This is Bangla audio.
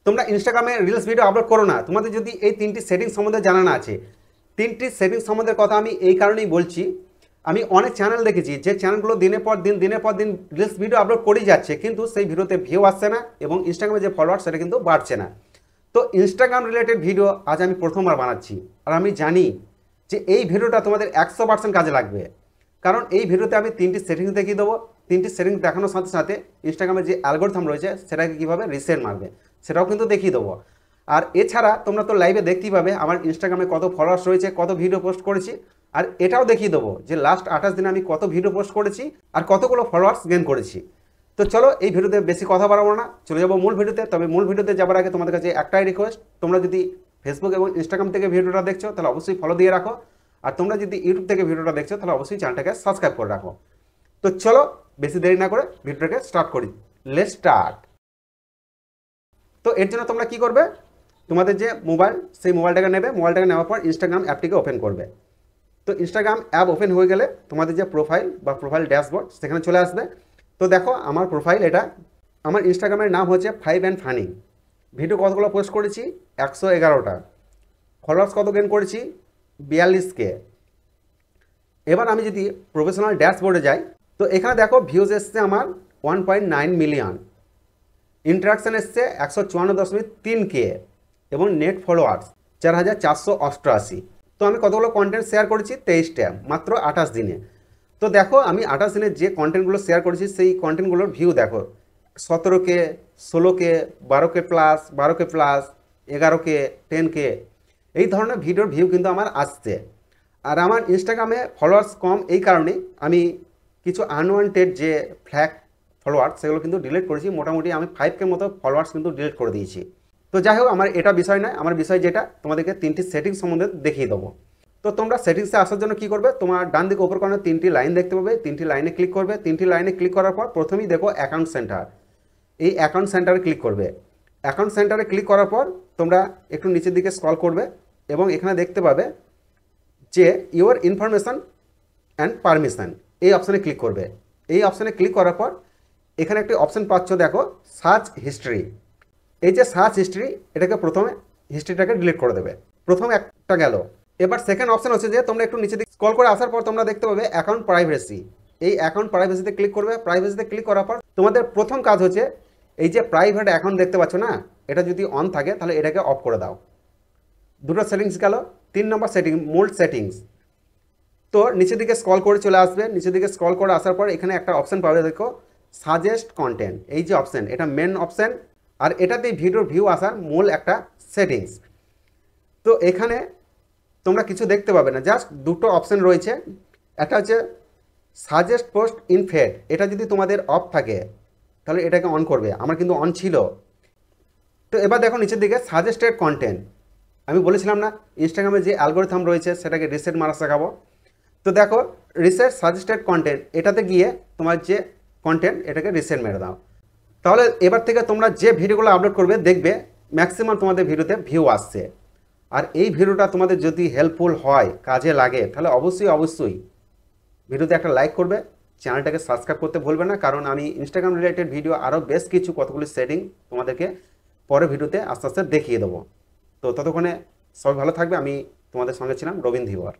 তোমরা ইনস্টাগ্রামে রিলস ভিডিও আপলোড করো না, তোমাদের যদি এই 3টি সেটিংস সম্বন্ধে জানা না আছে। 3টি সেটিংস সম্বন্ধে কথা আমি এই কারণেই বলছি, আমি অনেক চ্যানেল দেখেছি যে চ্যানেলগুলো দিনের পর দিন রিলস ভিডিও আপলোড করেই যাচ্ছে, কিন্তু সেই ভিডিওতে ভিউ আসছে না এবং ইনস্টাগ্রামে যে ফলোয়ার সেটা কিন্তু বাড়ছে না। তো ইনস্টাগ্রাম রিলেটেড ভিডিও আজ আমি প্রথমবার বানাচ্ছি, আর আমি জানি যে এই ভিডিওটা তোমাদের 100% কাজে লাগবে। কারণ এই ভিডিওতে আমি 3টি সেটিংস দেখিয়ে দেবো। 3টি সেটিংস দেখানোর সাথে সাথে ইনস্টাগ্রামের যে অ্যালগরিথম রয়েছে সেটাকে কীভাবে রিসেট মারবে সেটাও কিন্তু দেখিয়ে দেবো। আর এছাড়া তোমরা তো লাইভে দেখতেই পাবে আমার ইনস্টাগ্রামে কত ফলোয়ার্স রয়েছে, কত ভিডিও পোস্ট করেছি, আর এটাও দেখিয়ে দেবো যে লাস্ট 28 দিনে আমি কত ভিডিও পোস্ট করেছি আর কতগুলো ফলোয়ার্স গেইন করেছি। তো চলো এই ভিডিওতে বেশি কথা বাড়াবো না, চলে যাবো মূল ভিডিওতে। তবে মূল ভিডিওতে যাবার আগে তোমাদের কাছে একটাই রিকোয়েস্ট, তোমরা যদি ফেসবুক এবং ইনস্টাগ্রাম থেকে ভিডিওটা দেখছো তাহলে অবশ্যই ফলো দিয়ে রাখো, আর তোমরা যদি ইউটিউব থেকে ভিডিওটা দেখছো তাহলে অবশ্যই চ্যানেলটাকে সাবস্ক্রাইব করে রাখো। তো চলো বেশি দেরি না করে ভিডিওটাকে স্টার্ট করি। Let's start. তো এর জন্য তোমরা কি করবে, তোমাদের যে মোবাইল সেই মোবাইলটাকে নেবে, মোবাইলটাকে নেওয়ার পর ইনস্টাগ্রাম অ্যাপটিকে ওপেন করবে। তো ইনস্টাগ্রাম অ্যাপ ওপেন হয়ে গেলে তোমাদের যে প্রোফাইল বা প্রোফাইল ড্যাশবোর্ড সেখানে চলে আসবে। তো দেখো আমার প্রোফাইল এটা, আমার ইনস্টাগ্রামের নাম হচ্ছে ফাইভ অ্যান্ড ফানি। ভিডিও কতগুলো পোস্ট করেছি 111টা, ফলোয়ার্স কত গেইন করেছি 42K। এবার আমি যদি প্রফেশনাল ড্যাশবোর্ডে যাই তো এখানে দেখো ভিউজ এসছে আমার 1.9 মিলিয়ন, ইন্টারাকশান এসছে 154.3K এবং নেট ফলোয়ার্স 4488। তো আমি কতগুলো কন্টেন্ট শেয়ার করেছি 23টা, মাত্র 28 দিনে। তো দেখো আমি 28 দিনে যে কন্টেন্টগুলো শেয়ার করেছি সেই কন্টেন্টগুলোর ভিউ দেখো 17K, 16K, 12K plus, 12K plus, 11K, 10K, এই ধরনের ভিডিওর ভিউ কিন্তু আমার আসছে। আর আমার ইনস্টাগ্রামে ফলোয়ার্স কম এই কারণে আমি কিছু আনওয়ান্টেড যে ফ্ল্যাগ ফলোয়ার্স সেগুলো কিন্তু ডিলিট করেছি। মোটামুটি আমি 5K মতো ফলোয়ার্স কিন্তু ডিলিট করে দিয়েছি। তো যাই হোক আমার এটা বিষয় নয়, আমার বিষয় যেটা তোমাদেরকে 3টি সেটিংস সম্বন্ধে দেখিয়ে দেবো। তো তোমরা সেটিংসে আসার জন্য কি করবে, তোমার ডান দিকে ওপর কর্নারে 3টি লাইন দেখতে পাবে, 3টি লাইনে ক্লিক করবে। 3টি লাইনে ক্লিক করার পর প্রথমেই দেখো অ্যাকাউন্ট সেন্টার, এই অ্যাকাউন্ট সেন্টারে ক্লিক করবে। অ্যাকাউন্ট সেন্টারে ক্লিক করার পর তোমরা একটু নিচের দিকে স্ক্রল করবে এবং এখানে দেখতে পাবে যে ইউর ইনফরমেশান অ্যান্ড পারমিশন, এই অপশানে ক্লিক করবে। এই অপশানে ক্লিক করার পর এখানে একটি অপশান পাচ্ছ দেখো সার্চ হিস্ট্রি। এই যে সার্চ হিস্ট্রি এটাকে প্রথমে হিস্ট্রিটাকে ডিলিট করে দেবে, প্রথম একটা গেল। এবার সেকেন্ড অপশান হচ্ছে যে তোমরা একটু নিচে দিকে স্ক্রল করে আসার পর তোমরা দেখতে পাবে অ্যাকাউন্ট প্রাইভেসি। এই অ্যাকাউন্ট প্রাইভেসিতে ক্লিক করবে। প্রাইভেসিতে ক্লিক করার পর তোমাদের প্রথম কাজ হচ্ছে এই যে প্রাইভেট অ্যাকাউন্ট দেখতে পাচ্ছ না, এটা যদি অন থাকে তাহলে এটাকে অফ করে দাও। দুটো সেটিংস গেল। 3 নম্বর সেটিং মোল্ড সেটিংস। তো নিচের দিকে স্ক্রল করে চলে আসবে, নিচের দিকে স্ক্রল করে আসার পর এখানে একটা অপশান পাবে দেখো সাজেস্ট কন্টেন্ট। এই যে অপশান এটা মেন অপশান, আর এটাতেই ভিডিওর ভিউ আসার মূল একটা সেটিংস। তো এখানে তোমরা কিছু দেখতে পাবে না, জাস্ট দুটো অপশান রয়েছে। একটা হচ্ছে সাজেস্ট পোস্ট ইন ফেড, এটা যদি তোমাদের অফ থাকে তাহলে এটাকে অন করবে, আমার কিন্তু অন ছিল। তো এবার দেখো নিচের দিকে সাজেস্টেড কন্টেন্ট, আমি বলেছিলাম না ইনস্টাগ্রামে যে অ্যালগরিথম রয়েছে সেটাকে রিসেট মারা শেখাবো। তো দেখো রিসেট সাজেস্টেড কন্টেন্ট, এটাতে গিয়ে তোমার যে কন্টেন্ট এটাকে রিসেট মেরে দাও। তাহলে এবার থেকে তোমরা যে ভিডিওগুলো আপলোড করবে দেখবে ম্যাক্সিমাম তোমাদের ভিডিওতে ভিউ আসছে। আর এই ভিডিওটা তোমাদের যদি হেল্পফুল হয়, কাজে লাগে, তাহলে অবশ্যই ভিডিওতে একটা লাইক করবে, চ্যানেলটাকে সাবস্ক্রাইব করতে ভুলবে না। কারণ আমি ইনস্টাগ্রাম রিলেটেড ভিডিও আরও বেশ কিছু কতগুলি সেটিং তোমাদেরকে পরে ভিডিওতে আস্তে আস্তে দেখিয়ে দেবো। তো ততক্ষণে সবাই ভালো থাকবে। আমি তোমাদের সঙ্গে ছিলাম রবীন ধীবর।